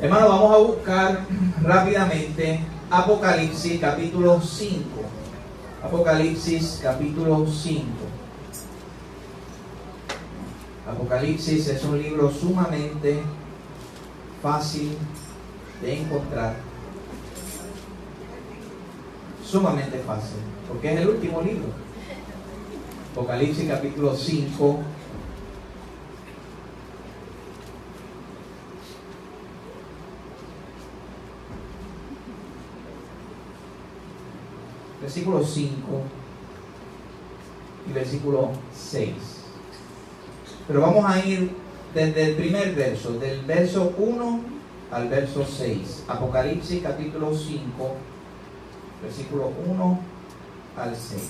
Hermano, vamos a buscar rápidamente Apocalipsis capítulo 5. Apocalipsis capítulo 5. Apocalipsis es un libro sumamente fácil de encontrar. Sumamente fácil, porque es el último libro. Apocalipsis capítulo 5. Versículo 5 y versículo 6. Pero vamos a ir desde el primer verso, del verso 1 al verso 6. Apocalipsis capítulo 5, versículo 1 al 6.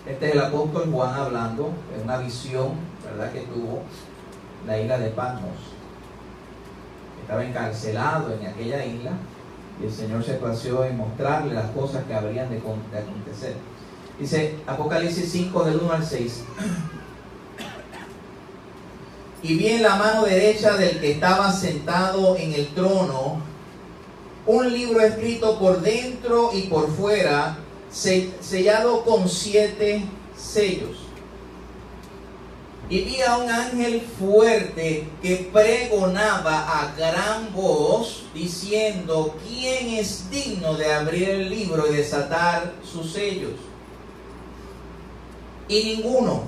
Este es el apóstol Juan hablando de una visión, ¿verdad?, que tuvo la isla de Patmos. Estaba encarcelado en aquella isla y el Señor se plació en mostrarle las cosas que habrían de acontecer. Dice Apocalipsis 5 del 1 al 6. Y vi en la mano derecha del que estaba sentado en el trono un libro escrito por dentro y por fuera, sellado con 7 sellos. Y vi a un ángel fuerte que pregonaba a gran voz, diciendo: ¿quién es digno de abrir el libro y desatar sus sellos? Y ninguno,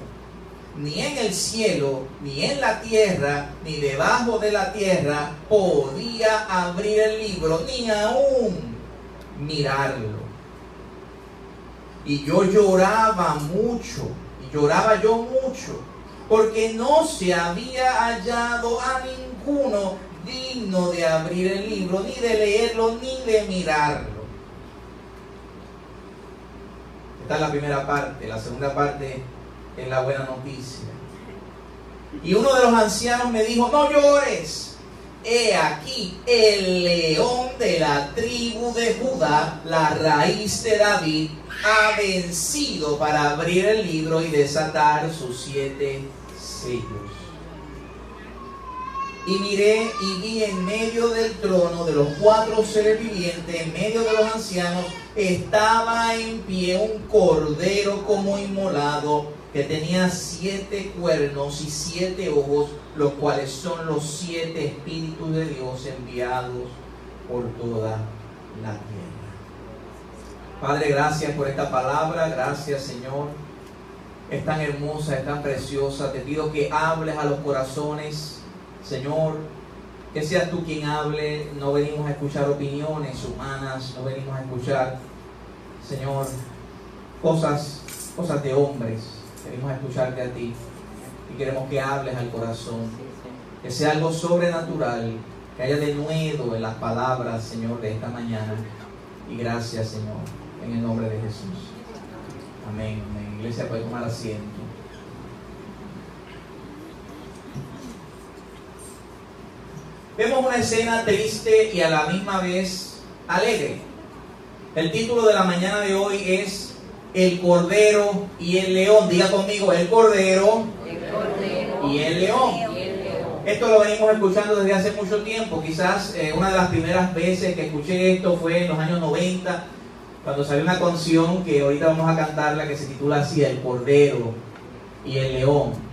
ni en el cielo, ni en la tierra, ni debajo de la tierra, podía abrir el libro, ni aún mirarlo. Y yo lloraba mucho, y lloraba yo mucho, porque no se había hallado a ninguno digno de abrir el libro, ni de leerlo, ni de mirarlo. Esta es la primera parte. La segunda parte es la buena noticia. Y uno de los ancianos me dijo: no llores. He aquí el león de la tribu de Judá, la raíz de David, ha vencido para abrir el libro y desatar sus 7 sellos. Y miré y vi en medio del trono de los 4 seres vivientes, en medio de los ancianos, estaba en pie un cordero como inmolado, que tenía 7 cuernos y 7 ojos, los cuales son los 7 espíritus de Dios enviados por toda la tierra. Padre, gracias por esta palabra. Gracias, Señor. Es tan hermosa, es tan preciosa. Te pido que hables a los corazones, Señor, que seas tú quien hable. No venimos a escuchar opiniones humanas, no venimos a escuchar, Señor, cosas de hombres. Queremos escucharte a ti y queremos que hables al corazón, que sea algo sobrenatural, que haya denuedo en las palabras, Señor, de esta mañana. Y gracias, Señor, en el nombre de Jesús. Amén, amén. Iglesia, puede tomar asiento. Vemos una escena triste y a la misma vez alegre. El título de la mañana de hoy es El Cordero y el León. Diga conmigo: el Cordero y el León. Esto lo venimos escuchando desde hace mucho tiempo. Quizás una de las primeras veces que escuché esto fue en los años 90, cuando salió una canción que ahorita vamos a cantarla, que se titula así: El Cordero y el León.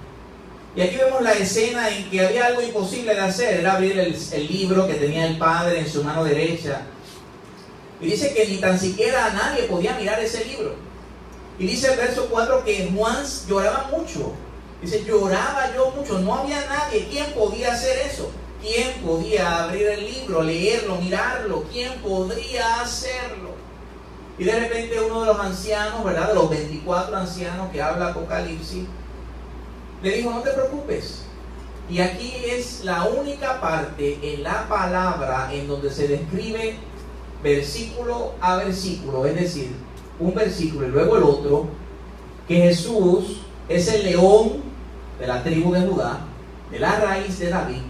Y aquí vemos la escena en que había algo imposible de hacer. Era abrir el libro que tenía el Padre en su mano derecha. Y dice que ni tan siquiera nadie podía mirar ese libro. Y dice el verso 4 que Juan lloraba mucho. Dice: lloraba yo mucho. No había nadie. ¿Quién podía hacer eso? ¿Quién podía abrir el libro, leerlo, mirarlo? ¿Quién podría hacerlo? Y de repente uno de los ancianos, ¿verdad?, de los 24 ancianos que habla Apocalipsis, le dijo: no te preocupes. Y aquí es la única parte en la palabra en donde se describe versículo a versículo, es decir, un versículo y luego el otro, que Jesús es el león de la tribu de Judá, de la raíz de David,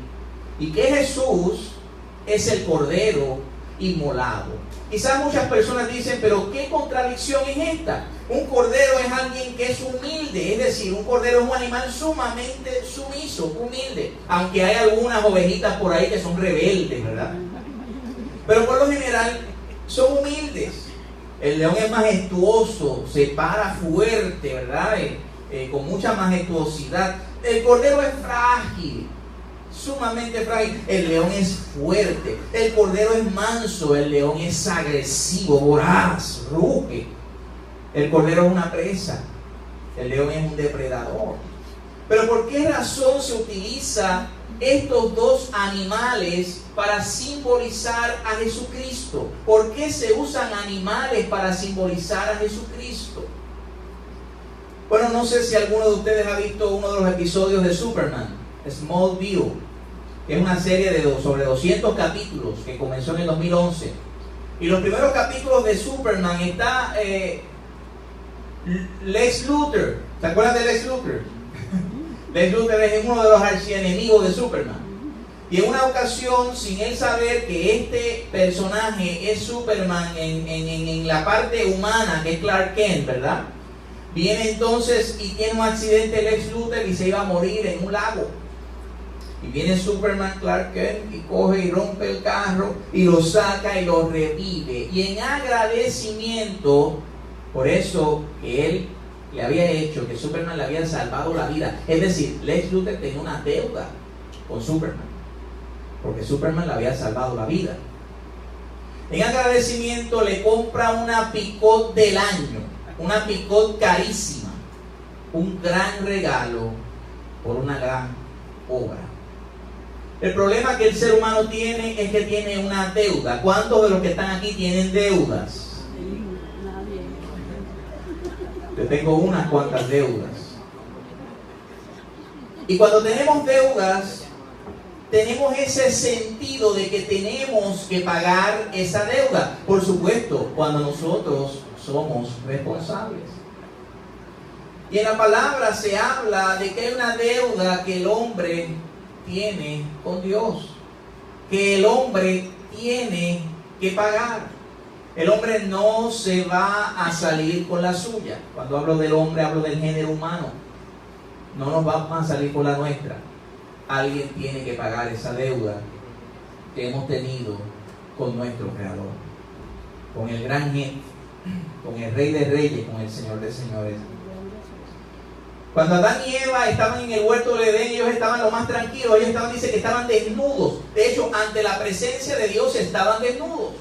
y que Jesús es el cordero inmolado. Quizás muchas personas dicen, pero ¿qué contradicción es esta? Un cordero es alguien que es humilde, es decir, un cordero es un animal sumamente sumiso, humilde, aunque hay algunas ovejitas por ahí que son rebeldes, ¿verdad? Pero por lo general son humildes. El león es majestuoso, se para fuerte, ¿verdad? Con mucha majestuosidad. El cordero es frágil, sumamente frágil. El león es fuerte. El cordero es manso. El león es agresivo, voraz, ruge. El cordero es una presa. El león es un depredador. Pero ¿por qué razón se utiliza estos dos animales para simbolizar a Jesucristo? ¿Por qué se usan animales para simbolizar a Jesucristo? Bueno, no sé si alguno de ustedes ha visto uno de los episodios de Superman, Smallville, que es una serie sobre 200 capítulos que comenzó en el 2011. Y los primeros capítulos de Superman está Lex Luthor. ¿Se acuerdan de Lex Luthor? Lex Luthor es uno de los archienemigos de Superman. Y en una ocasión, sin él saber que este personaje es Superman en la parte humana, que es Clark Kent, ¿verdad? Viene entonces y tiene un accidente Lex Luthor y se iba a morir en un lago. Y viene Superman, Clark Kent, y coge y rompe el carro y lo saca y lo revive. Y en agradecimiento por eso que él le había hecho, que Superman le había salvado la vida. Es decir, Lex Luthor tenía una deuda con Superman, porque Superman le había salvado la vida. En agradecimiento le compra una Pick-up del año, una Pick-up carísima, un gran regalo por una gran obra. El problema que el ser humano tiene es que tiene una deuda. ¿Cuántos de los que están aquí tienen deudas? Yo tengo unas cuantas deudas. Y cuando tenemos deudas, tenemos ese sentido de que tenemos que pagar esa deuda. Por supuesto, cuando nosotros somos responsables. Y en la palabra se habla de que hay una deuda que el hombre tiene con Dios, que el hombre tiene que pagar. El hombre no se va a salir con la suya. Cuando hablo del hombre, hablo del género humano. No nos vamos a salir con la nuestra. Alguien tiene que pagar esa deuda que hemos tenido con nuestro Creador, con el gran jefe, con el Rey de Reyes, con el Señor de Señores. Cuando Adán y Eva estaban en el huerto del Edén, ellos estaban lo más tranquilos. Ellos estaban, dice que estaban desnudos. De hecho, ante la presencia de Dios estaban desnudos.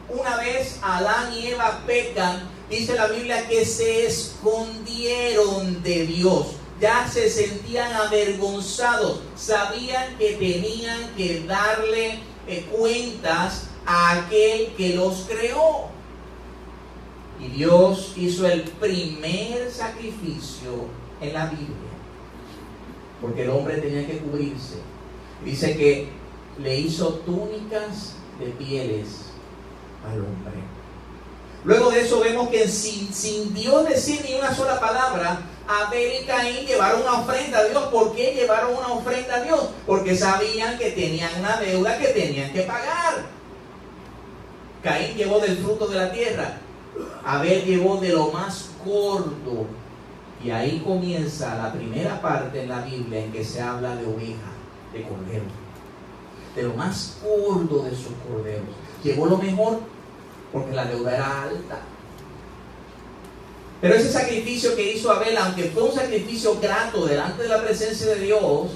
Una vez Adán y Eva pecan, dice la Biblia que se escondieron de Dios. Ya se sentían avergonzados. Sabían que tenían que darle cuentas a aquel que los creó. Y Dios hizo el primer sacrificio en la Biblia, porque el hombre tenía que cubrirse. Dice que le hizo túnicas de pieles al hombre. Luego de eso vemos que sin Dios decir ni una sola palabra, Abel y Caín llevaron una ofrenda a Dios. ¿Por qué llevaron una ofrenda a Dios? Porque sabían que tenían una deuda que tenían que pagar. Caín llevó del fruto de la tierra, Abel llevó de lo más gordo. Y ahí comienza la primera parte en la Biblia en que se habla de oveja, de cordero, de lo más gordo de sus corderos. Llevó lo mejor porque la deuda era alta. Pero ese sacrificio que hizo Abel, aunque fue un sacrificio grato delante de la presencia de Dios,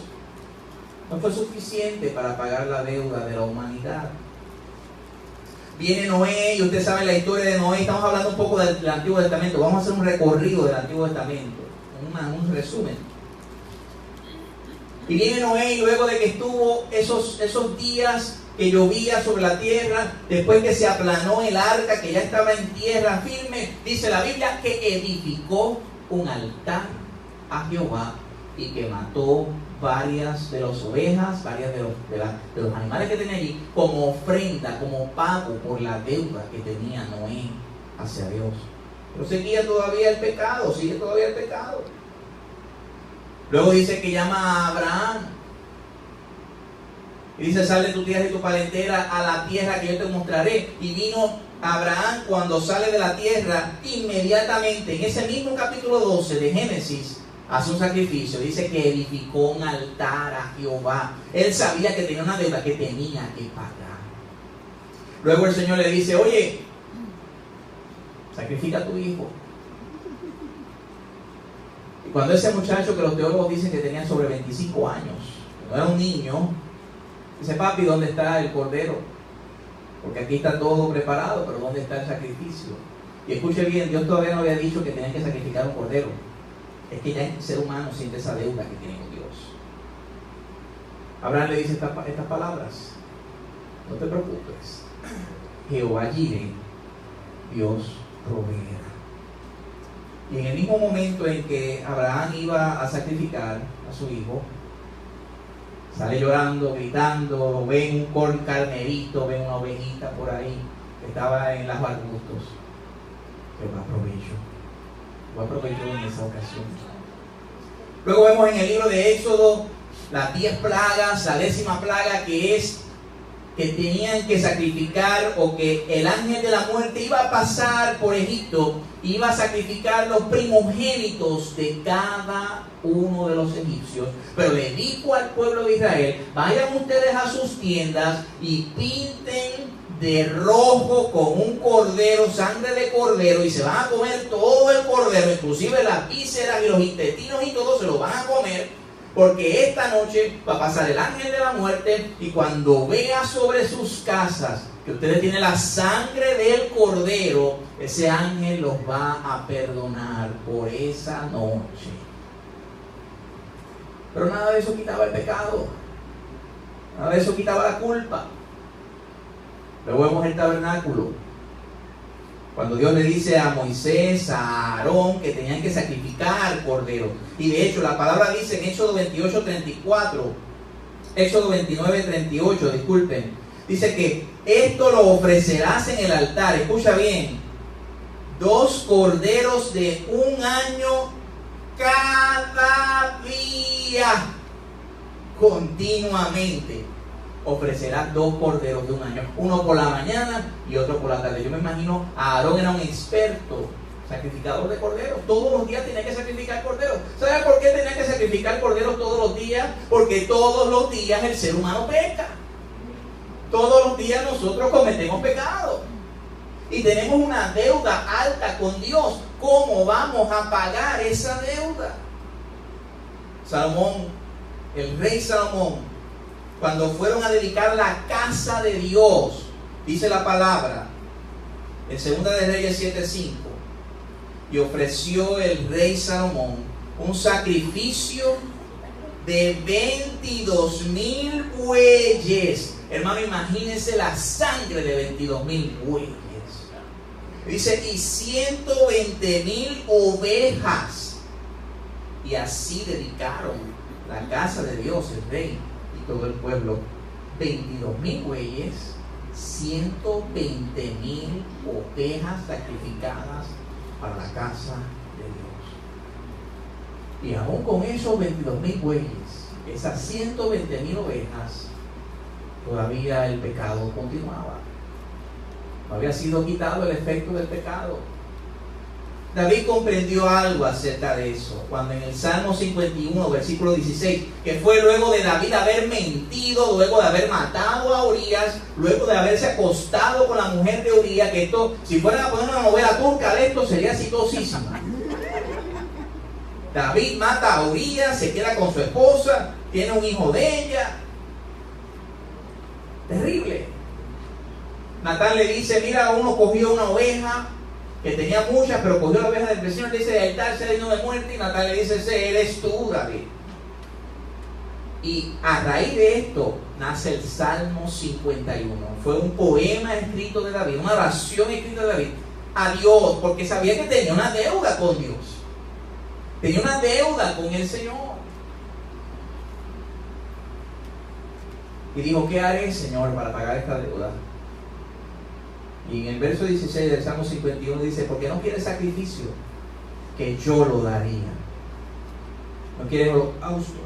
no fue suficiente para pagar la deuda de la humanidad. Viene Noé, y ustedes saben la historia de Noé. Estamos hablando un poco del Antiguo Testamento. Vamos a hacer un recorrido del Antiguo Testamento, un resumen. Y viene Noé, y luego de que estuvo esos días que llovía sobre la tierra, después que se aplanó el arca, que ya estaba en tierra firme, dice la Biblia que edificó un altar a Jehová y que mató varias de las ovejas, varias de los animales que tenía allí, como ofrenda, como pago por la deuda que tenía Noé hacia Dios. Pero seguía todavía el pecado, sigue todavía el pecado. Luego dice que llama a Abraham Y dice, sal de tu tierra y tu parentela a la tierra que yo te mostraré. Y vino Abraham cuando sale de la tierra, inmediatamente, en ese mismo capítulo 12 de Génesis, hace un sacrificio. Dice que edificó un altar a Jehová. Él sabía que tenía una deuda que tenía que pagar. Luego el Señor le dice, oye, sacrifica a tu hijo. Y cuando ese muchacho, que los teólogos dicen que tenía sobre 25 años, no era un niño, dice, papi, ¿dónde está el cordero? Porque aquí está todo preparado, pero ¿dónde está el sacrificio? Y escuche bien, Dios todavía no había dicho que tenían que sacrificar un cordero. Es que ya el ser humano siente esa deuda que tiene con Dios. Abraham le dice estas palabras: no te preocupes, Jehová Jireh, Dios proveerá. Y en el mismo momento en que Abraham iba a sacrificar a su hijo, sale llorando, gritando, ven un carnerito, ven una ovejita por ahí que estaba en los arbustos. Jehová aprovechó en esa ocasión. Luego vemos en el libro de Éxodo las 10 plagas, la 10ª plaga, que es que tenían que sacrificar, o que el ángel de la muerte iba a pasar por Egipto, iba a sacrificar los primogénitos de cada uno de los egipcios. Pero le dijo al pueblo de Israel: vayan ustedes a sus tiendas y pinten de rojo con un cordero, sangre de cordero, y se van a comer todo el cordero, inclusive las vísceras y los intestinos y todo se lo van a comer. Porque esta noche va a pasar el ángel de la muerte, y cuando vea sobre sus casas que ustedes tienen la sangre del cordero, ese ángel los va a perdonar por esa noche. Pero nada de eso quitaba el pecado, nada de eso quitaba la culpa. Luego vemos el tabernáculo, cuando Dios le dice a Moisés, a Aarón, que tenían que sacrificar cordero. Y de hecho la palabra dice en Éxodo 28:34, Éxodo 29:38, disculpen, dice que esto lo ofrecerás en el altar. Escucha bien: 2 corderos de 1 año cada día, continuamente. Ofrecerás 2 corderos de 1 año, uno por la mañana y otro por la tarde. Yo me imagino, Aarón era un experto sacrificador de corderos. Todos los días tenía que sacrificar corderos. ¿Sabe por qué tenía que sacrificar corderos todos los días? Porque todos los días el ser humano peca. Todos los días nosotros cometemos pecado. Y tenemos una deuda alta con Dios. ¿Cómo vamos a pagar esa deuda? Salomón, el rey Salomón, cuando fueron a dedicar la casa de Dios, dice la palabra en 2 de Reyes 7:5, y ofreció el rey Salomón un sacrificio de 22,000 bueyes. Hermano, imagínense la sangre de 22,000 bueyes. Dice, y 120,000 ovejas. Y así dedicaron la casa de Dios, el rey y todo el pueblo. 22,000 bueyes, 120,000 ovejas sacrificadas para la casa de Dios. Y aún con esos 22,000 bueyes, esas 120,000 ovejas, todavía el pecado continuaba. No había sido quitado el efecto del pecado. David comprendió algo acerca de eso cuando en el Salmo 51, versículo 16, que fue luego de David haber mentido, luego de haber matado a Urías, luego de haberse acostado con la mujer de Urías, que esto, si fueran a poner una novela turca de esto, sería exitosísima. David mata a Urías, se queda con su esposa, tiene un hijo de ella. Terrible. Natán le dice: mira, uno cogió una oveja que tenía muchas, pero cogió la oveja del vecino, le dice: el tal se digno de muerte. Y Natán le dice: ese eres tú, David. Y a raíz de esto nace el Salmo 51. Fue un poema escrito de David, una oración escrita de David a Dios, porque sabía que tenía una deuda con Dios, tenía una deuda con el Señor. Y dijo: ¿qué haré, Señor, para pagar esta deuda? Y en el verso 16 del Salmo 51 dice: porque no quiere sacrificio, que yo lo daría. No quiere holocausto,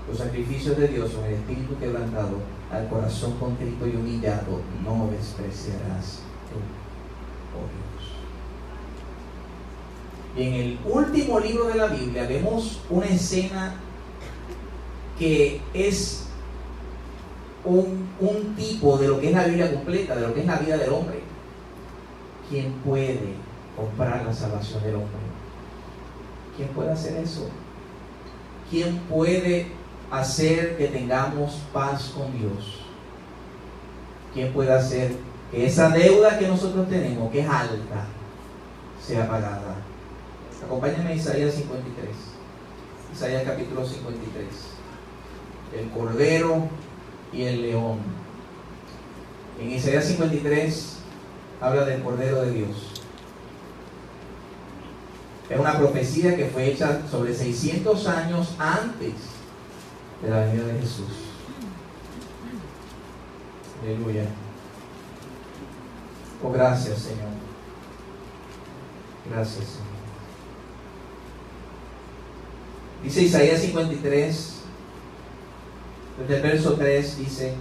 Los sacrificios de Dios son el espíritu quebrantado, al corazón contrito y humillado, no despreciarás tú, oh Dios. Y en el último libro de la Biblia vemos una escena que es un tipo de lo que es la Biblia completa, de lo que es la vida del hombre. ¿Quién puede comprar la salvación del hombre? ¿Quién puede hacer eso? ¿Quién puede hacer que tengamos paz con Dios? ¿Quién puede hacer que esa deuda que nosotros tenemos, que es alta, sea pagada? Acompáñame a Isaías 53. Isaías capítulo 53. El cordero y el león. En Isaías 53 habla del cordero de Dios. Es una profecía que fue hecha sobre 600 años antes de la venida de Jesús. Aleluya. Oh, gracias, Señor. Gracias, Señor. Dice Isaías 53, desde el verso 3, dice: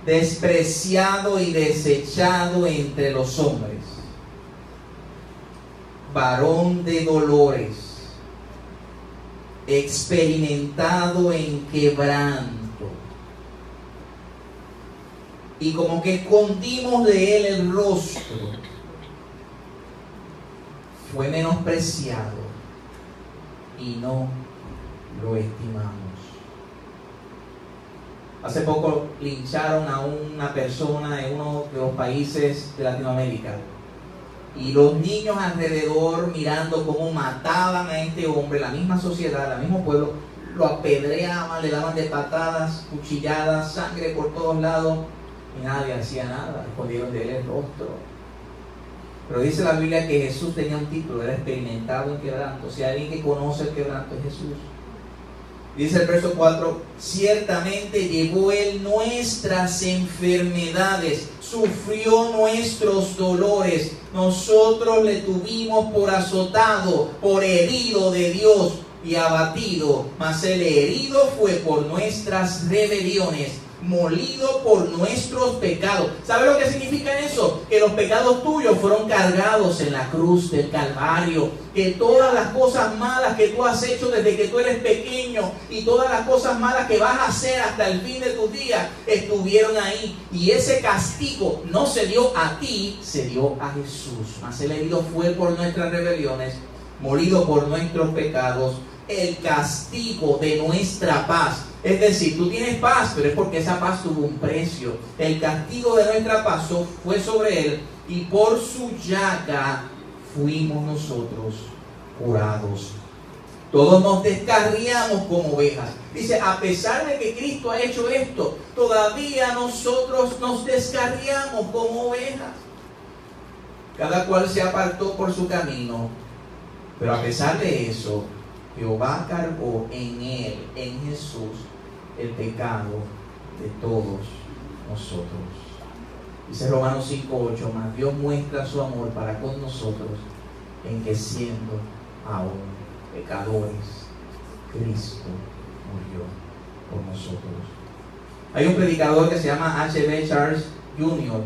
despreciado y desechado entre los hombres, varón de dolores, experimentado en quebranto, y como que escondimos de él el rostro, fue menospreciado y no lo estimamos. Hace poco lincharon a una persona en uno de los países de Latinoamérica, y los niños alrededor mirando cómo mataban a este hombre, la misma sociedad, el mismo pueblo, lo apedreaban, le daban de patadas, cuchilladas, sangre por todos lados, y nadie hacía nada, escondieron de él el rostro. Pero dice la Biblia que Jesús tenía un título, era experimentado en quebranto. Si hay alguien que conoce el quebranto, es Jesús. Dice el verso 4: ciertamente llevó él nuestras enfermedades, sufrió nuestros dolores, nosotros le tuvimos por azotado, por herido de Dios y abatido, mas el herido fue por nuestras rebeliones, molido por nuestros pecados. ¿Sabe lo que significa eso? Que los pecados tuyos fueron cargados en la cruz del Calvario, que todas las cosas malas que tú has hecho desde que tú eres pequeño y todas las cosas malas que vas a hacer hasta el fin de tus días estuvieron ahí, y ese castigo no se dio a ti, se dio a Jesús. Mas el herido fue por nuestras rebeliones, molido por nuestros pecados, el castigo de nuestra paz. Es decir, tú tienes paz, pero es porque esa paz tuvo un precio. El castigo de nuestra paz fue sobre él, y por su llaga fuimos nosotros curados. Todos nos descarriamos como ovejas. Dice, a pesar de que Cristo ha hecho esto, todavía nosotros nos descarriamos como ovejas. Cada cual se apartó por su camino, pero a pesar de eso, Jehová cargó en él, en Jesús, el pecado de todos nosotros. Dice Romanos 5:8, mas Dios muestra su amor para con nosotros, en que siendo aún pecadores, Cristo murió por nosotros. Hay un predicador que se llama H.B. Charles Jr.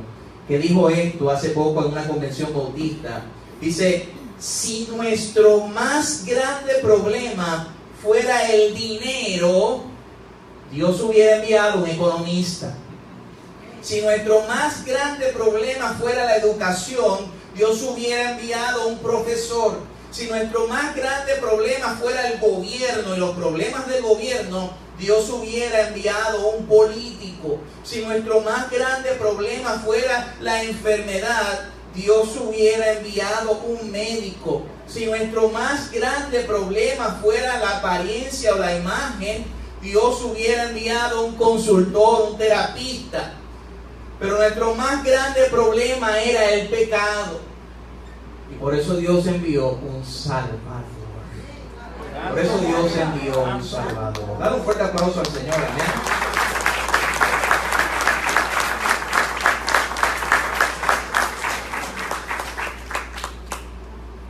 que dijo esto hace poco en una convención bautista. Dice: si nuestro más grande problema fuera el dinero, Dios hubiera enviado un economista. Si nuestro más grande problema fuera la educación, Dios hubiera enviado un profesor. Si nuestro más grande problema fuera el gobierno y los problemas del gobierno, Dios hubiera enviado un político. Si nuestro más grande problema fuera la enfermedad, Dios hubiera enviado un médico. Si nuestro más grande problema fuera la apariencia o la imagen, Dios hubiera enviado un consultor, un terapista. Pero nuestro más grande problema era el pecado. Y por eso Dios envió un Salvador. Por eso Dios envió un Salvador. Dale un fuerte aplauso al Señor. Amén.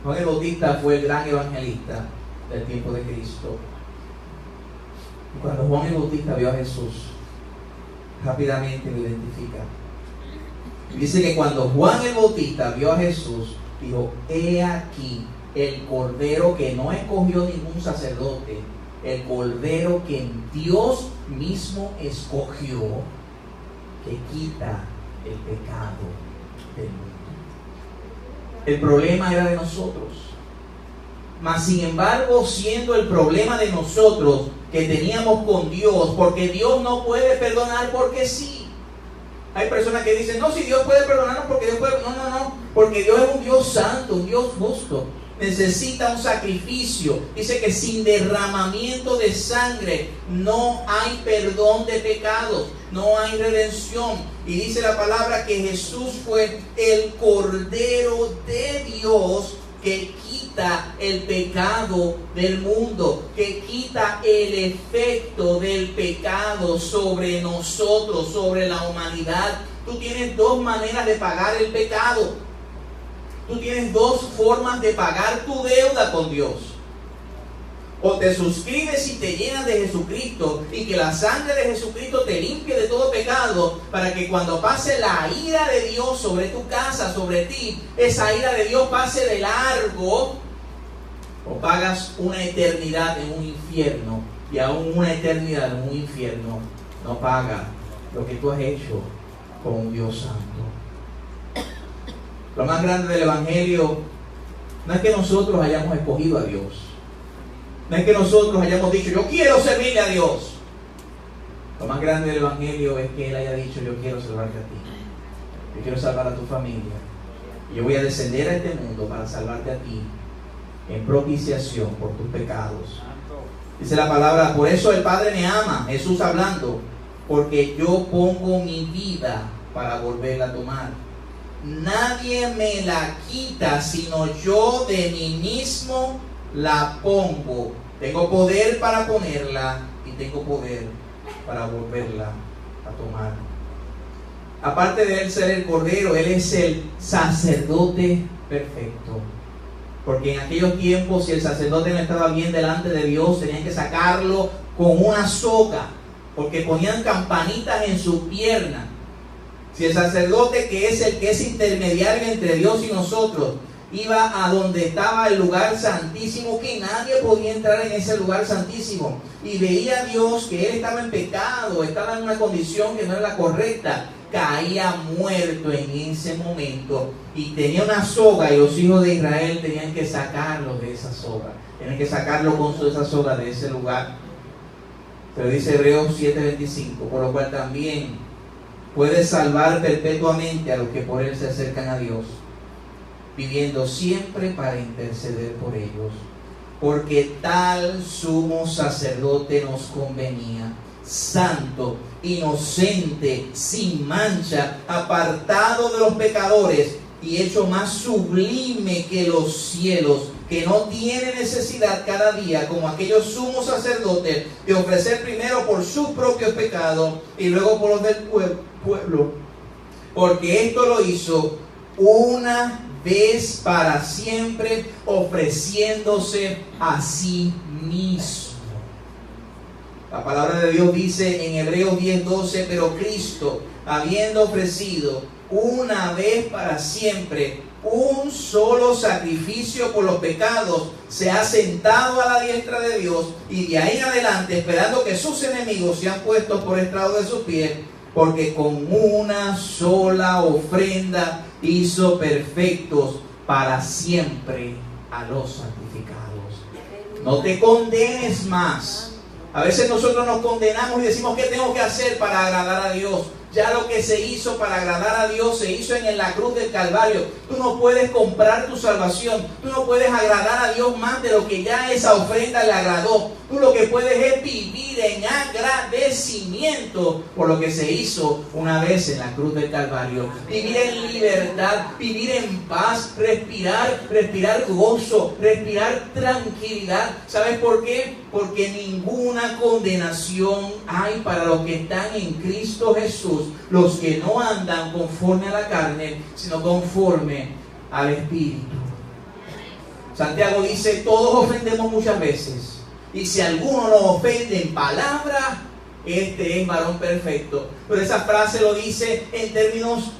Juan el Bautista fue el gran evangelista del tiempo de Cristo. Y cuando Juan el Bautista vio a Jesús, rápidamente lo identifica. Y dice que cuando Juan el Bautista vio a Jesús, dijo: he aquí el cordero que no escogió ningún sacerdote, el cordero que Dios mismo escogió, que quita el pecado del mundo. El problema era de nosotros. Mas sin embargo, siendo el problema de nosotros que teníamos con Dios, porque Dios no puede perdonar porque sí. Hay personas que dicen: no, si Dios puede perdonarnos porque Dios puede... No, porque Dios es un Dios santo, un Dios justo. Necesita un sacrificio. Dice que sin derramamiento de sangre no hay perdón de pecados, no hay redención. Y dice la palabra que Jesús fue el Cordero de Dios que quita el pecado del mundo, que quita el efecto del pecado sobre nosotros, sobre la humanidad. Tú tienes dos maneras de pagar el pecado. Tú tienes dos formas de pagar tu deuda con Dios. O te suscribes y te llenas de Jesucristo, y que la sangre de Jesucristo te limpie de todo pecado, para que cuando pase la ira de Dios sobre tu casa, sobre ti, esa ira de Dios pase de largo. O pagas una eternidad en un infierno, y aún una eternidad en un infierno no paga lo que tú has hecho con un Dios santo. Lo más grande del Evangelio no es que nosotros hayamos escogido a Dios. No es que nosotros hayamos dicho: yo quiero servirle a Dios. Lo más grande del Evangelio es que Él haya dicho: yo quiero salvarte a ti. Yo quiero salvar a tu familia. Y yo voy a descender a este mundo para salvarte a ti, en propiciación por tus pecados. Dice la palabra: por eso el Padre me ama, Jesús hablando, porque yo pongo mi vida para volverla a tomar. Nadie me la quita, sino yo de mí mismo la pongo. Tengo poder para ponerla y tengo poder para volverla a tomar. Aparte de Él ser el Cordero, Él es el sacerdote perfecto. Porque en aquellos tiempos, si el sacerdote no estaba bien delante de Dios, tenían que sacarlo con una soga, porque ponían campanitas en su pierna. Si el sacerdote, que es el que es intermediario entre Dios y nosotros, iba a donde estaba el lugar santísimo, que nadie podía entrar en ese lugar santísimo, y veía a Dios que él estaba en pecado, estaba en una condición que no era la correcta, caía muerto en ese momento, y tenía una soga, y los hijos de Israel tenían que sacarlo de esa soga, tenían que sacarlo con esa soga de ese lugar. Pero dice Hebreos 7:25, por lo cual también puede salvar perpetuamente a los que por Él se acercan a Dios, viviendo siempre para interceder por ellos. Porque tal sumo sacerdote nos convenía, santo, inocente, sin mancha, apartado de los pecadores y hecho más sublime que los cielos, que no tiene necesidad cada día, como aquellos sumos sacerdotes, de ofrecer primero por sus propios pecados y luego por los del pueblo, porque esto lo hizo una vez para siempre, ofreciéndose a sí mismo. La palabra de Dios dice en Hebreos 10:12, pero Cristo, habiendo ofrecido una vez para siempre un solo sacrificio por los pecados, se ha sentado a la diestra de Dios, y de ahí en adelante, esperando que sus enemigos sean puestos por estrado de sus pies, porque con una sola ofrenda hizo perfectos para siempre a los santificados. No te condenes más. A veces nosotros nos condenamos y decimos: ¿qué tengo que hacer para agradar a Dios? Ya lo que se hizo para agradar a Dios se hizo en la cruz del Calvario. Tú no puedes comprar tu salvación. Tú no puedes agradar a Dios más de lo que ya esa ofrenda le agradó. Tú lo que puedes es vivir en agradecimiento por lo que se hizo una vez en la cruz del Calvario. Vivir en libertad, vivir en paz, respirar gozo, respirar tranquilidad. ¿Sabes por qué? Porque ninguna condenación hay para los que están en Cristo Jesús, los que no andan conforme a la carne, sino conforme al Espíritu. Santiago dice: todos ofendemos muchas veces, Y si alguno nos ofende en palabra, este es varón perfecto. Pero esa frase lo dice en términos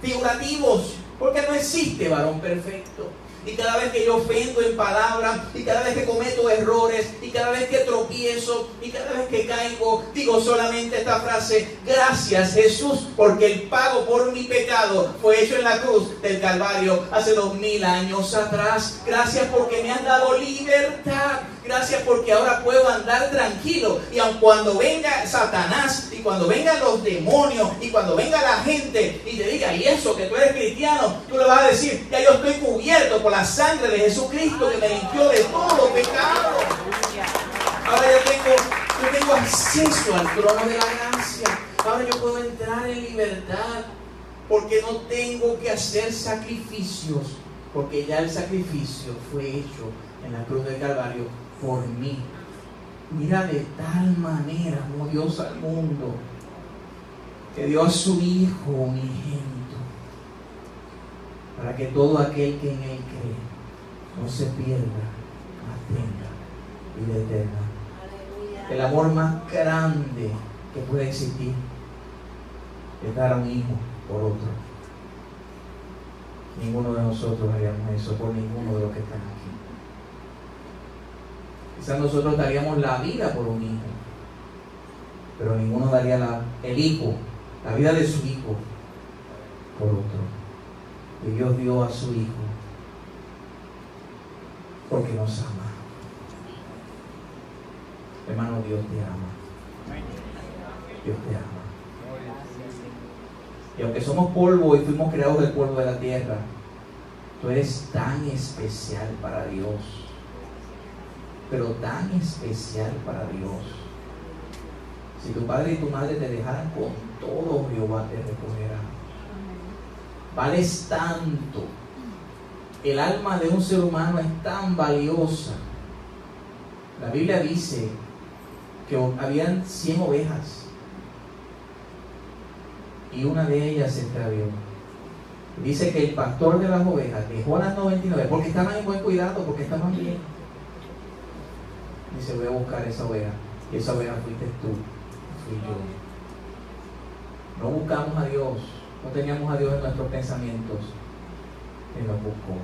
figurativos, porque no existe varón perfecto. Y cada vez que yo ofendo en palabras, y cada vez que cometo errores, y cada vez que tropiezo, y cada vez que caigo, digo solamente esta frase: gracias, Jesús, porque el pago por mi pecado fue hecho en la cruz del Calvario hace 2000 años atrás. Gracias porque me has dado libertad. Gracias porque ahora puedo andar tranquilo. Y aun cuando venga Satanás, y cuando vengan los demonios, y cuando venga la gente y te diga: y eso que tú eres cristiano, tú le vas a decir: ya yo estoy cubierto por la sangre de Jesucristo que me limpió de todo pecado. Ahora yo tengo acceso al trono de la gracia. Ahora yo puedo entrar en libertad, porque no tengo que hacer sacrificios, porque ya el sacrificio fue hecho en la cruz del Calvario por mí. Mira, de tal manera amó Dios al mundo, que dio a su Hijo unigénito, para que todo aquel que en Él cree no se pierda, mas tenga vida eterna. El amor más grande que puede existir es dar a un hijo por otro. Ninguno de nosotros haríamos eso por ninguno de los que están aquí. Quizás nosotros daríamos la vida por un hijo, pero ninguno daría el hijo, la vida de su hijo, por otro. Y Dios dio a su hijo porque nos ama. Hermano, Dios te ama. Dios te ama. Y aunque somos polvo y fuimos creados del polvo de la tierra, tú eres tan especial para Dios. Pero tan especial para Dios. Si tu padre y tu madre te dejaran, con todo Jehová te recogerá. Vales tanto. El alma de un ser humano es tan valiosa. La Biblia dice que habían 100 ovejas y una de ellas se extravió. Dice que el pastor de las ovejas dejó las 99 porque estaban en buen cuidado, porque estaban bien. Dice: voy a buscar esa oveja. Y esa oveja fuiste tú, fui yo. No buscamos a Dios, no teníamos a Dios en nuestros pensamientos. Él nos buscó.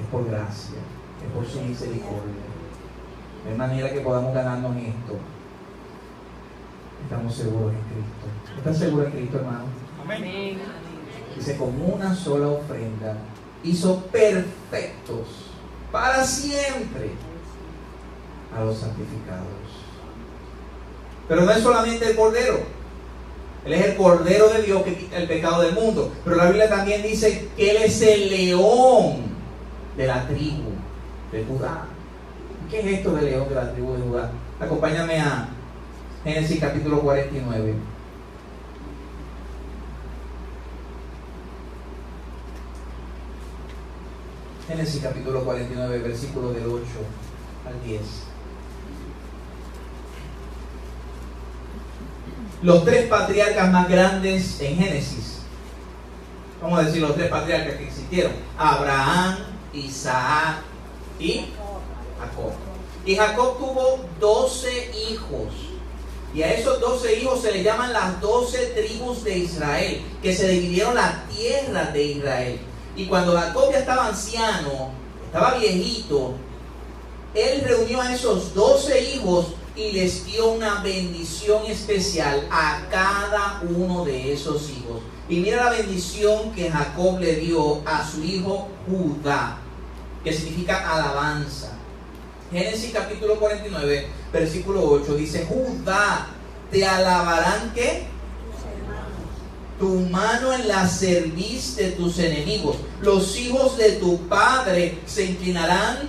Es por gracia, es por su misericordia. De manera que podamos ganarnos esto. Estamos seguros en Cristo. ¿Estás seguro en Cristo, hermano? Amén. Dice: con una sola ofrenda hizo perfectos para siempre a los santificados. Pero no es solamente el Cordero. Él es el Cordero de Dios que quita el pecado del mundo. Pero la Biblia también dice que Él es el león de la tribu de Judá. ¿Qué es esto del león de la tribu de Judá? Acompáñame a Génesis capítulo 49. Génesis capítulo 49, versículo del 8 al 10. Los tres patriarcas más grandes en Génesis, vamos a decir los tres patriarcas que existieron: Abraham, Isaac y Jacob. Y Jacob tuvo 12 hijos. Y a esos 12 hijos se les llaman las 12 tribus de Israel, que se dividieron la tierra de Israel. Y cuando Jacob ya estaba anciano, estaba viejito, él reunió a esos 12 hijos y les dio una bendición especial a cada uno de esos hijos. Y mira la bendición que Jacob le dio a su hijo Judá, que significa alabanza. Génesis capítulo 49, versículo 8 dice: Judá, te alabarán ¿qué? Tu mano en la cerviz de tus enemigos. Los hijos de tu padre se inclinarán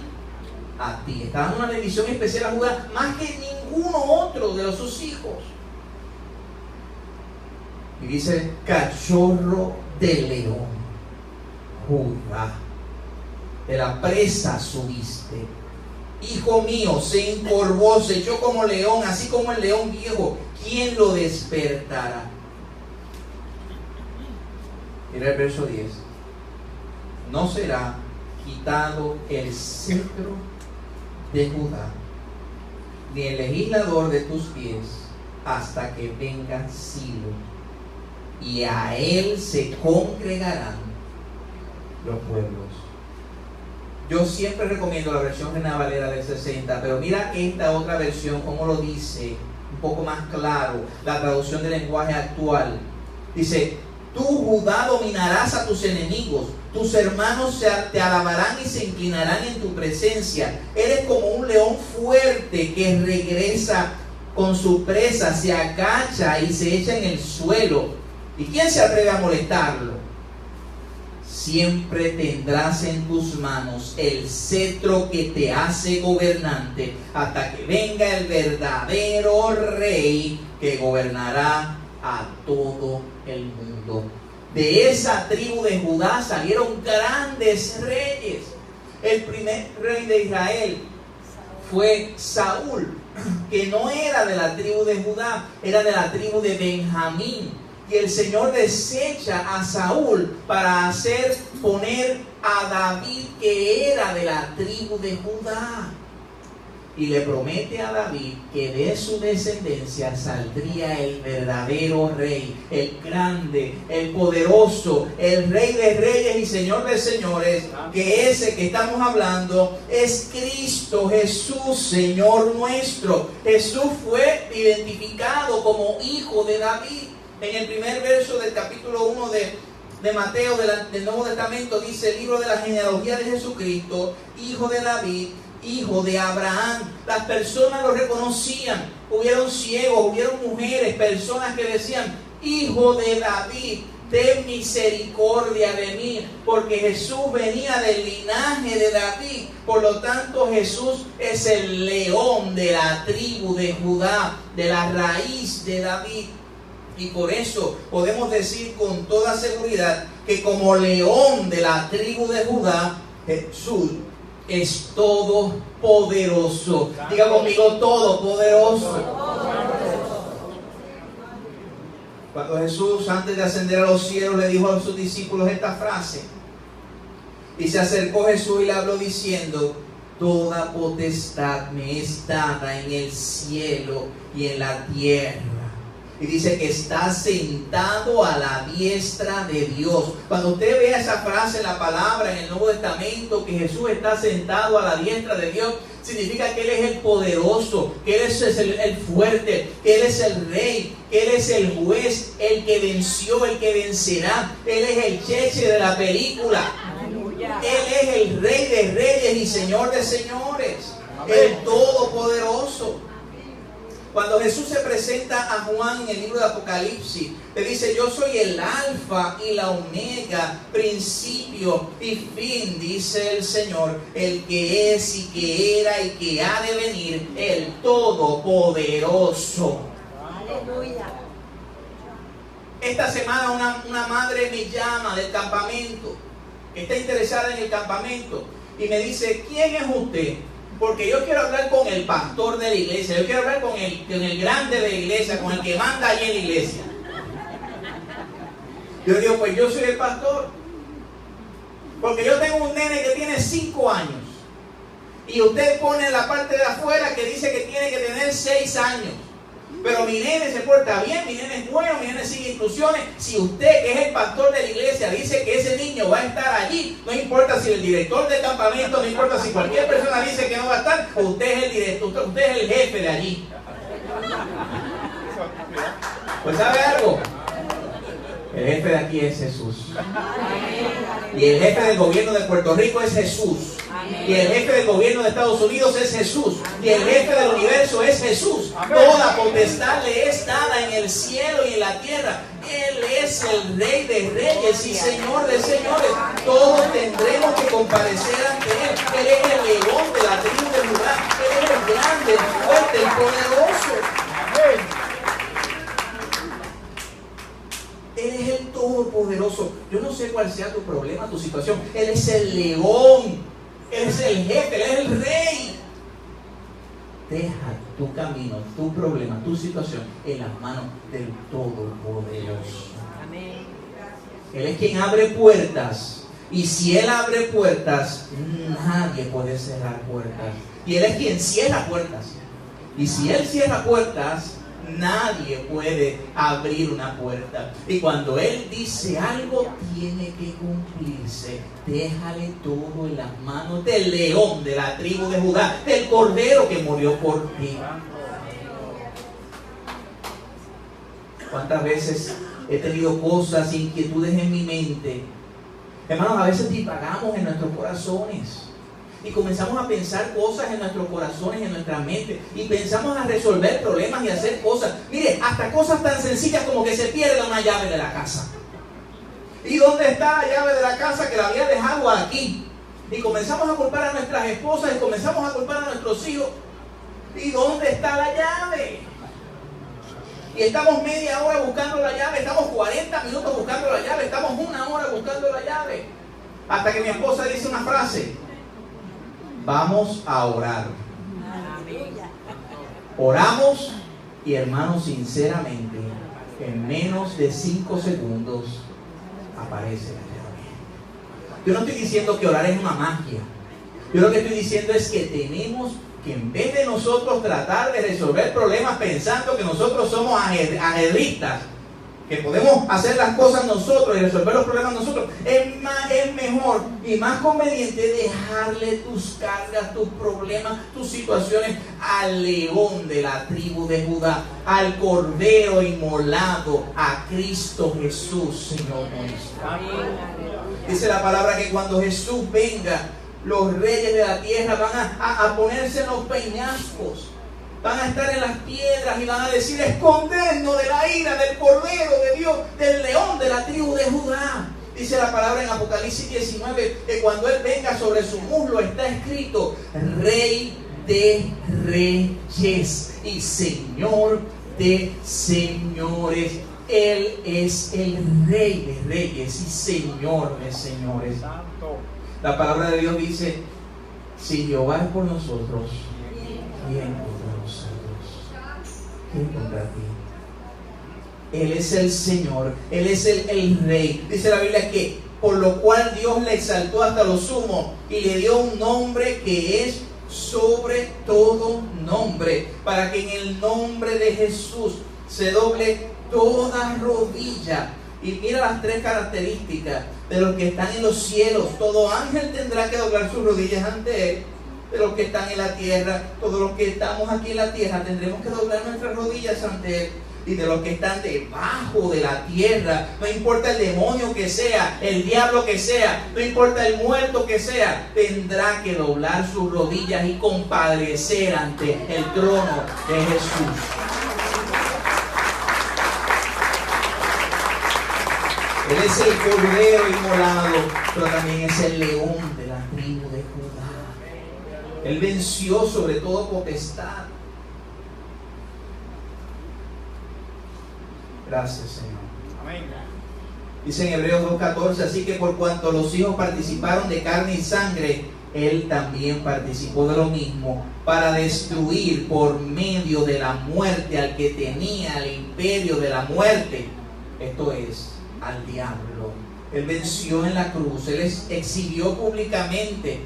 a ti. Está dando una bendición especial a Judá, más que ninguno otro de sus hijos. Y dice: cachorro de león, Judá, de la presa subiste. Hijo mío, se encorvó, se echó como león, así como el león viejo. ¿Quién lo despertará? Mira el verso 10. No será quitado el cetro de Judá, ni el legislador de tus pies, hasta que venga Ciro, y a él se congregarán los pueblos. Yo siempre recomiendo la versión Reina Valera del 60, pero mira esta otra versión, como lo dice, un poco más claro, la traducción del lenguaje actual. Dice: tú, Judá, dominarás a tus enemigos, tus hermanos te alabarán y se inclinarán en tu presencia. Eres como un león fuerte que regresa con su presa, se agacha y se echa en el suelo. ¿Y quién se atreve a molestarlo? Siempre tendrás en tus manos el cetro que te hace gobernante, hasta que venga el verdadero rey que gobernará a todo el mundo. De esa tribu de Judá salieron grandes reyes. El primer rey de Israel fue Saúl, que no era de la tribu de Judá, era de la tribu de Benjamín. Y el Señor desecha a Saúl para poner a David, que era de la tribu de Judá. Y le promete a David que de su descendencia saldría el verdadero rey, el grande, el poderoso, el rey de reyes y señor de señores, que ese que estamos hablando es Cristo Jesús, Señor nuestro. Jesús fue identificado como hijo de David. En el primer verso del capítulo 1 de Mateo del Nuevo Testamento dice: el libro de la genealogía de Jesucristo, hijo de David, hijo de Abraham. Las personas lo reconocían. Hubieron ciegos, hubieron mujeres, personas que decían: hijo de David, ten misericordia de mí, porque Jesús venía del linaje de David. Por lo tanto, Jesús es el león de la tribu de Judá, de la raíz de David. Y por eso podemos decir con toda seguridad que como león de la tribu de Judá, Jesús es todopoderoso. Diga conmigo: todopoderoso. Cuando Jesús, antes de ascender a los cielos, le dijo a sus discípulos esta frase, y se acercó Jesús y le habló diciendo: toda potestad me es dada en el cielo y en la tierra. Y dice que está sentado a la diestra de Dios. Cuando usted vea esa frase en la palabra en el Nuevo Testamento, que Jesús está sentado a la diestra de Dios, significa que Él es el poderoso, que Él es el fuerte, que Él es el rey, que Él es el juez, el que venció, el que vencerá. Él es el cheche de la película. Él es el rey de reyes y señor de señores, el todopoderoso. Cuando Jesús se presenta a Juan en el libro de Apocalipsis, le dice: yo soy el alfa y la omega, principio y fin, dice el Señor, el que es y que era y que ha de venir, el todopoderoso. Aleluya. Esta semana una madre me llama del campamento, que está interesada en el campamento, y me dice: ¿quién es usted? Porque yo quiero hablar con el pastor de la iglesia, yo quiero hablar con el grande de la iglesia, con el que manda allí en la iglesia. Yo digo: pues yo soy el pastor. Porque yo tengo un nene que tiene 5 años. Y usted pone en la parte de afuera que dice que tiene que tener 6 años. Pero mi nene se porta bien, mi nene es bueno, mi nene sigue instrucciones. Si usted, que es el pastor de la iglesia, dice que ese niño va a estar allí, no importa si el director del campamento, no importa si cualquier persona dice que no va a estar, usted es el director, usted es el jefe de allí. Pues ¿sabe algo? El jefe de aquí es Jesús. Y el jefe del gobierno de Puerto Rico es Jesús. Y el jefe del gobierno de Estados Unidos es Jesús. Y el jefe del universo es Jesús. Toda potestad le es dada en el cielo y en la tierra. Él es el rey de reyes y señor de señores. Todos tendremos que comparecer ante Él. Él es el león de la tribu de Judá. Él es el grande, el fuerte, el poderoso. Él es el todopoderoso. Yo no sé cuál sea tu problema, tu situación. Él es el león. Él es el jefe, Él es el rey. Deja tu camino, tu problema, tu situación en las manos del Todopoderoso. Amén. Él es quien abre puertas. Y si Él abre puertas, nadie puede cerrar puertas. Y Él es quien cierra puertas. Y si Él cierra puertas, nadie puede abrir una puerta. Y cuando Él dice algo, tiene que cumplirse. Déjale todo en las manos del león de la tribu de Judá, del cordero que murió por ti. ¿Cuántas veces he tenido cosas, inquietudes en mi mente? Hermanos, a veces divagamos en nuestros corazones y comenzamos a pensar cosas en nuestros corazones, en nuestra mente, y pensamos a resolver problemas y hacer cosas. Mire, hasta cosas tan sencillas como que se pierda una llave de la casa. ¿Y dónde está la llave de la casa que la había dejado aquí? Y comenzamos a culpar a nuestras esposas y comenzamos a culpar a nuestros hijos. ¿Y dónde está la llave? Y estamos media hora buscando la llave, estamos 40 minutos buscando la llave, estamos una hora buscando la llave. Hasta que mi esposa dice una frase: vamos a orar. Oramos y, hermanos, sinceramente, en menos de 5 segundos aparece la llave. Yo no estoy diciendo que orar es una magia. Yo lo que estoy diciendo es que tenemos que, en vez de nosotros tratar de resolver problemas pensando que nosotros somos ajedristas, que podemos hacer las cosas nosotros y resolver los problemas nosotros, es mejor y más conveniente dejarle tus cargas, tus problemas, tus situaciones al león de la tribu de Judá, al cordero inmolado, a Cristo Jesús, Señor nuestro. Dice la palabra que cuando Jesús venga, los reyes de la tierra van a ponerse en los peñascos, van a estar en las piedras y van a decir: escondernos de la ira del Cordero de Dios, del león de la tribu de Judá. Dice la palabra en Apocalipsis 19 que cuando Él venga, sobre su muslo está escrito: Rey de Reyes y Señor de Señores. Él es el Rey de Reyes y Señor de Señores. La palabra de Dios dice: si Jehová es por nosotros, ¿quién contra nosotros? ¿Quién contra ti? Él es el Señor, Él es el Rey. Dice la Biblia que por lo cual Dios le exaltó hasta lo sumo y le dio un nombre que es sobre todo nombre, para que en el nombre de Jesús se doble toda rodilla. Y mira las 3 características de los que están en los cielos. Todo ángel tendrá que doblar sus rodillas ante Él. De los que están en la tierra, todos los que estamos aquí en la tierra tendremos que doblar nuestras rodillas ante Él. Y de los que están debajo de la tierra, no importa el demonio que sea, el diablo que sea, no importa el muerto que sea, tendrá que doblar sus rodillas y compadecer ante el trono de Jesús. Él es el cordero inmolado, pero también es el león de la tribu de Judá. Él venció sobre todo potestad. Gracias, Señor. Amén. Dice en Hebreos 2:14: así que por cuanto los hijos participaron de carne y sangre, Él también participó de lo mismo, para destruir por medio de la muerte al que tenía el imperio de la muerte, esto es, al diablo. Él venció en la cruz, Él exhibió públicamente,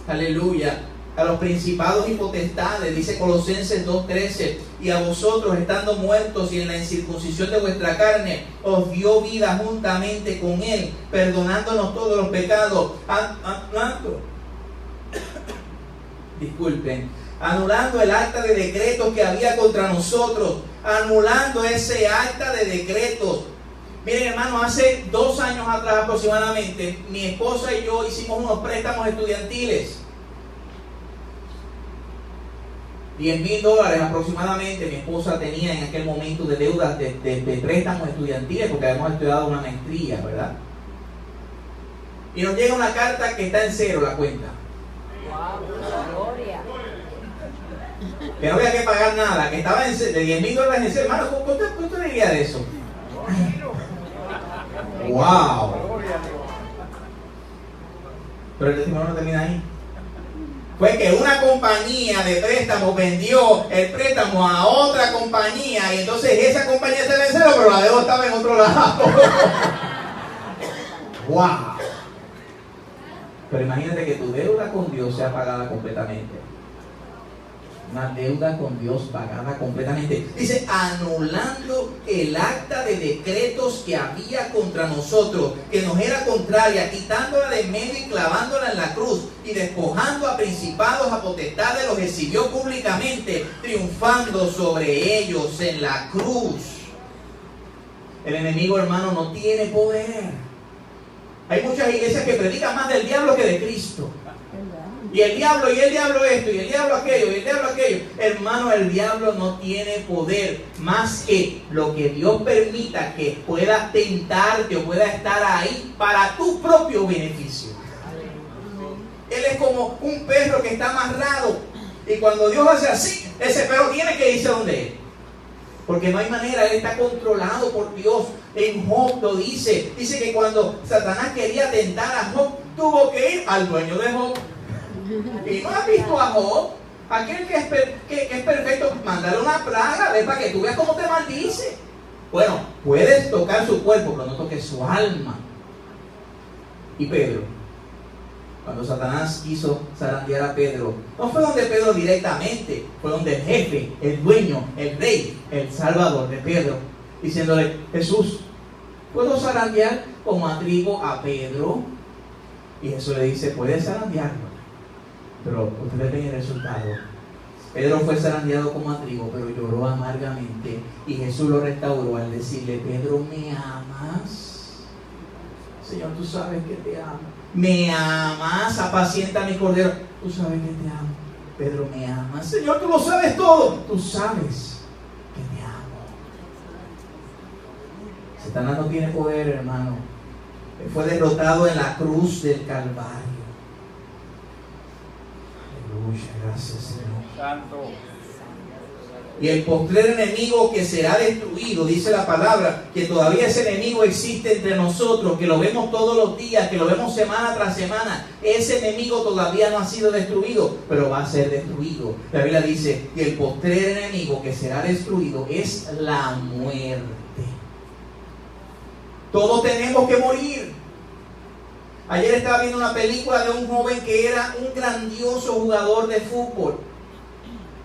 aleluya, a los principados y potestades. Dice Colosenses 2:13: y a vosotros, estando muertos y en la incircuncisión de vuestra carne, os dio vida juntamente con Él, perdonándonos todos los pecados, anulando el acta de decretos que había contra nosotros, anulando ese acta de decretos. Miren, hermanos, hace 2 años atrás aproximadamente, mi esposa y yo hicimos unos préstamos estudiantiles. $10,000 aproximadamente mi esposa tenía en aquel momento de deudas de préstamos estudiantiles, porque habíamos estudiado una maestría, ¿verdad? Y nos llega una carta que está en 0 la cuenta. Que no había que pagar nada, que estaba de $10,000 en 0. Hermano, ¿cuánto diría de eso? ¡Wow! Pero el testimonio no termina ahí. Fue que una compañía de préstamos vendió el préstamo a otra compañía y entonces esa compañía se venció, pero la deuda estaba en otro lado. ¡Wow! Pero imagínate que tu deuda con Dios sea pagada completamente. Una deuda con Dios pagada completamente. Dice, anulando el acta de decretos que había contra nosotros, que nos era contraria, quitándola de medio y clavándola en la cruz, y despojando a principados, a potestades, los exhibió públicamente, triunfando sobre ellos en la cruz. El enemigo, hermano, no tiene poder. Hay muchas iglesias que predican más del diablo que de Cristo. Y el diablo esto, y el diablo aquello, y el diablo aquello. Hermano, el diablo no tiene poder más que lo que Dios permita que pueda tentarte o pueda estar ahí para tu propio beneficio. Él es como un perro que está amarrado, y cuando Dios hace así, ese perro tiene que irse donde él. Porque no hay manera, él está controlado por Dios. En Job lo dice que cuando Satanás quería tentar a Job, tuvo que ir al dueño de Job. ¿Y no has visto a Job? Aquel que es perfecto, mándale una plaga, ve, para que tú veas cómo te maldice. Bueno, puedes tocar su cuerpo, pero no toques su alma. Y Pedro, cuando Satanás quiso zarandear a Pedro, no fue donde Pedro directamente, fue donde el jefe, el dueño, el rey, el salvador de Pedro, diciéndole, Jesús, ¿puedo zarandear como a trigo a Pedro? Y Jesús le dice, puedes zarandearlo, pero ustedes ven el resultado. Pedro fue zarandeado como a trigo, pero lloró amargamente, y Jesús lo restauró al decirle, Pedro, ¿me amas? Señor, tú sabes que te amo. ¿Me amas? Apacienta mi cordero. Tú sabes que te amo. Pedro, ¿me amas? Señor, tú lo sabes todo. Tú sabes que te amo. Satanás no tiene poder, hermano. Él fue derrotado en la cruz del Calvario. Aleluya, gracias, Señor. Santo. Y el postrer enemigo que será destruido, dice la palabra, que todavía ese enemigo existe entre nosotros, que lo vemos todos los días, que lo vemos semana tras semana. Ese enemigo todavía no ha sido destruido, pero va a ser destruido. La Biblia dice que el postrer enemigo que será destruido es la muerte. Todos tenemos que morir. Ayer estaba viendo una película de un joven que era un grandioso jugador de fútbol.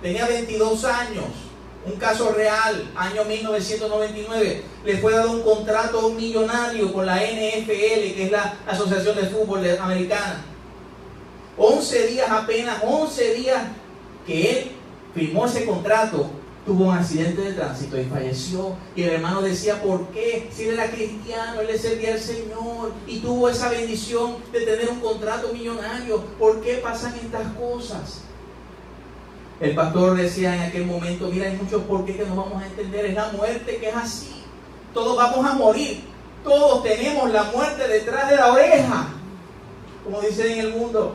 Tenía 22 años, un caso real, año 1999, le fue dado un contrato millonario con la NFL, que es la Asociación de Fútbol Americana. 11 días apenas, 11 días que él firmó ese contrato, tuvo un accidente de tránsito y falleció. Y el hermano decía, ¿por qué? Si él era cristiano, él le servía al Señor y tuvo esa bendición de tener un contrato millonario, ¿por qué pasan estas cosas? El pastor decía en aquel momento, mira, hay muchos por qué que no vamos a entender, es la muerte que es así. Todos vamos a morir, todos tenemos la muerte detrás de la oreja, como dicen en el mundo.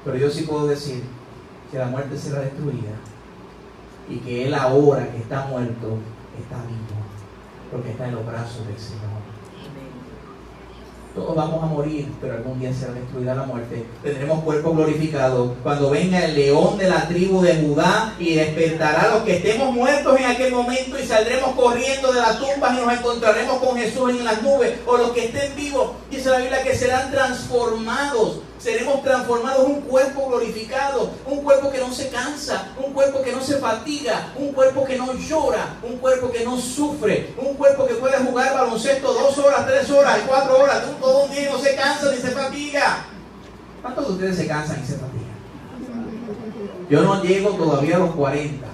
Pero yo sí puedo decir que la muerte será destruida y que él ahora que está muerto, está vivo, porque está en los brazos del Señor. Todos vamos a morir, pero algún día será destruida la muerte. Tendremos cuerpo glorificado cuando venga el león de la tribu de Judá y despertará a los que estemos muertos en aquel momento, y saldremos corriendo de las tumbas y nos encontraremos con Jesús en las nubes. O los que estén vivos, dice la Biblia, que serán transformados. Seremos transformados en un cuerpo glorificado, un cuerpo que no se cansa, un cuerpo que no se fatiga, un cuerpo que no llora, un cuerpo que no sufre, un cuerpo que puede jugar baloncesto 2 horas, 3 horas, 4 horas, todo un día y no se cansa ni se fatiga. ¿Cuántos de ustedes se cansan y se fatigan? Yo no llego todavía a los 40.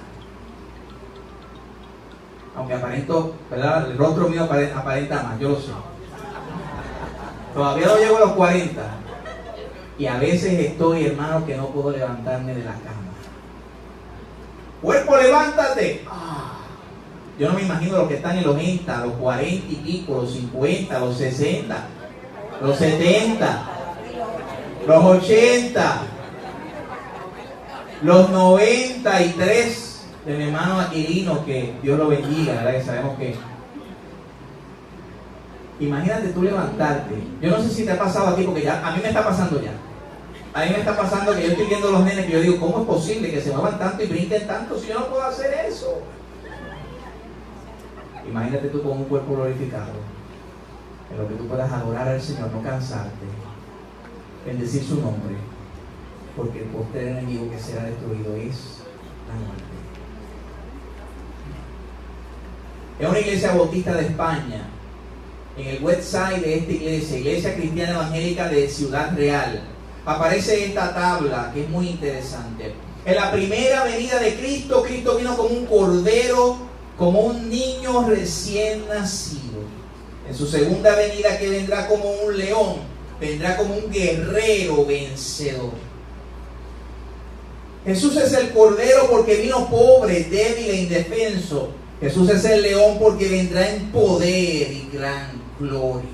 Aunque aparento, ¿verdad? El rostro mío aparenta más, yo lo sé. Todavía no llego a los 40. Y a veces estoy, hermano, que no puedo levantarme de la cama. Cuerpo, levántate. Yo no me imagino los que están en los 90, los 40 y pico, los 50, los 60, los 70, los 80, los 93 de mi hermano Aquilino, que Dios lo bendiga, ¿verdad? Que sabemos que... Imagínate tú levantarte. Yo no sé si te ha pasado a ti, porque ya a mí me está pasando ya. A mí me está pasando que yo estoy viendo a los nenes que yo digo, ¿cómo es posible que se muevan tanto y brinquen tanto si yo no puedo hacer eso? Imagínate tú con un cuerpo glorificado, en lo que tú puedas adorar al Señor, no cansarte, bendecir su nombre porque el postrer enemigo que será destruido es la muerte. Es una iglesia bautista de España. En el website de esta iglesia, Iglesia Cristiana Evangélica de Ciudad Real, aparece esta tabla que es muy interesante. En la primera venida de Cristo, Cristo vino como un cordero, como un niño recién nacido. En su segunda venida, que vendrá como un león, vendrá como un guerrero vencedor. Jesús es el cordero porque vino pobre, débil e indefenso. Jesús es el león porque vendrá en poder y gran gloria.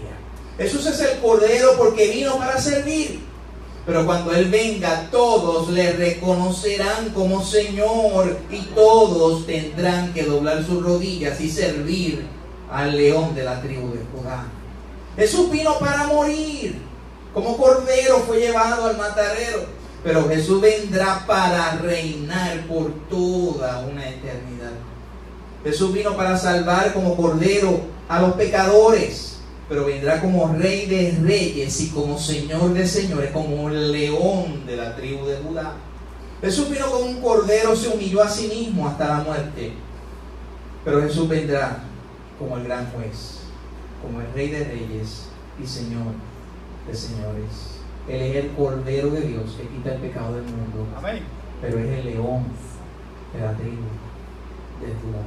Jesús es el cordero porque vino para servir. Pero cuando Él venga, todos le reconocerán como Señor y todos tendrán que doblar sus rodillas y servir al león de la tribu de Judá. Jesús vino para morir. Como cordero fue llevado al matadero. Pero Jesús vendrá para reinar por toda una eternidad. Jesús vino para salvar como cordero a los pecadores, pero vendrá como Rey de Reyes y como Señor de Señores, como el león de la tribu de Judá. Jesús vino como un cordero, se humilló a sí mismo hasta la muerte, pero Jesús vendrá como el gran juez, como el Rey de Reyes y Señor de Señores. Él es el Cordero de Dios que quita el pecado del mundo. Amén. Pero es el león de la tribu de Judá.